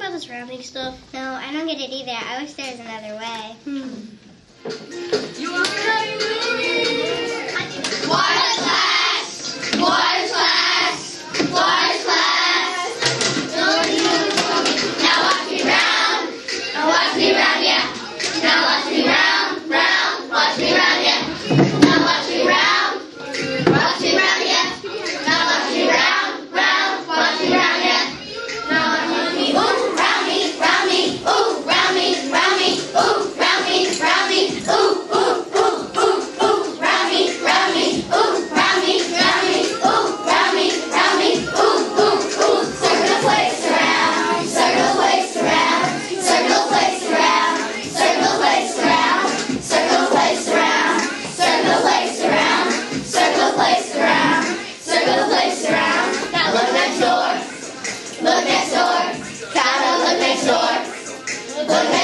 about this rounding stuff? No, I don't get it either. I wish there was another way. You are Water class! Water class! Water class! Now watch me round! Now watch me round, yeah! Now watch me round, round! Watch me round, yeah! Now watch me round! Watch me round, yeah! Now watch me round, round! Watch me round, yeah! Now watch me, ooh, round me, round me, ooh, round me, round me, ooh, round me, round me, ooh, ooh, ooh, ooh, ooh, round me, round me, ooh, round me, round me, ooh, round me, ooh, ooh, ooh, circle place around, circle place around, circle place around, circle place around, circle place around, circle place around, circle place around, circle place around. Now look next door, look next door, gotta look next door, look next door.